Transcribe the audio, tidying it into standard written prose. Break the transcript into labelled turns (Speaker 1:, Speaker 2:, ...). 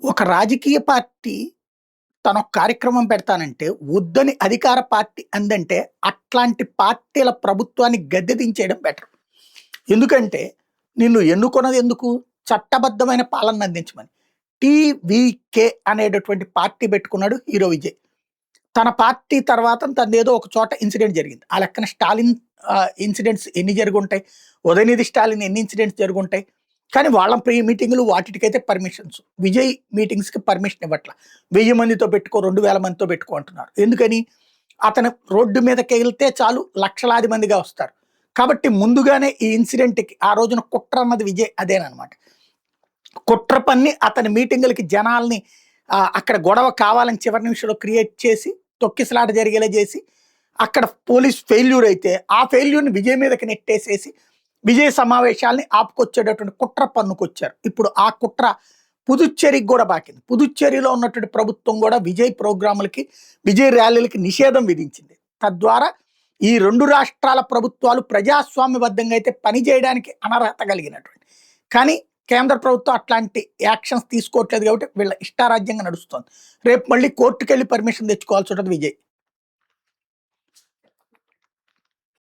Speaker 1: ఒక రాజకీయ పార్టీ తనొక కార్యక్రమం పెడతానంటే, వద్దని అధికార పార్టీ అందంటే, అట్లాంటి పార్టీల ప్రభుత్వాన్ని గద్దె దించేయడం బెటర్. ఎందుకంటే, నిన్ను ఎన్నుకున్నదెందుకు? చట్టబద్ధమైన పాలనను అందించమని. టీవీకే అనేటటువంటి పార్టీ పెట్టుకున్నాడు హీరో విజయ్. తన పార్టీ తర్వాత తనదేదో ఒక చోట ఇన్సిడెంట్ జరిగింది. ఆ లెక్కన స్టాలిన్ ఇన్సిడెంట్స్ ఎన్ని జరిగుంటాయి? ఉదయనిధి స్టాలిన్ ఎన్ని ఇన్సిడెంట్స్ జరుగుంటాయి? కానీ వాళ్ళ మీటింగులు వాటికైతే పర్మిషన్స్. విజయ్ మీటింగ్స్‌కి పర్మిషన్ ఇవ్వట్ల. 1000 మందితో పెట్టుకో, 2000 మందితో పెట్టుకో అంటున్నారు. ఎందుకని? అతను రోడ్డు మీదకెళ్తే చాలు లక్షలాది మందిగా వస్తారు. కాబట్టి ముందుగానే ఈ ఇన్సిడెంట్‌కి ఆ రోజున కుట్ర అన్నది విజయ్ అదేననమాట. కుట్ర పన్ని అతని మీటింగులకి జనాల్ని అక్కడ గొడవ కావాలని చివరి నిమిషంలో క్రియేట్ చేసి, తొక్కిసలాట జరిగేలా చేసి, అక్కడ పోలీస్ ఫెయిల్యూర్ అయితే, ఆ ఫెయిల్యూర్‌ని విజయ్ మీదకి నెట్టేసేసి, విజయ్ సమావేశాల్ని ఆపుకొచ్చేటటువంటి కుట్ర పన్నుకొచ్చారు. ఇప్పుడు ఆ కుట్ర పుదుచ్చేరికి గూడా పాకింది. పుదుచ్చేరిలో ఉన్నటువంటి ప్రభుత్వం గూడా విజయ్ ప్రోగ్రాములకి, విజయ్ ర్యాలీలకి నిషేధం విధించింది. తద్వారా ఈ 2 రాష్ట్రాల ప్రభుత్వాలు ప్రజాస్వామ్యబద్ధంగా అయితే పని చేయడానికి అనర్హత కలిగినటువంటి. కానీ కేంద్ర ప్రభుత్వం అట్లాంటి యాక్షన్స్ తీసుకోవట్లేదు కాబట్టి వీళ్ళ ఇష్టారాజ్యంగా నడుస్తోంది. రేపు మళ్ళీ కోర్టుకెళ్ళి పర్మిషన్ తెచ్చుకోవాల్సి ఉంటది విజయ్.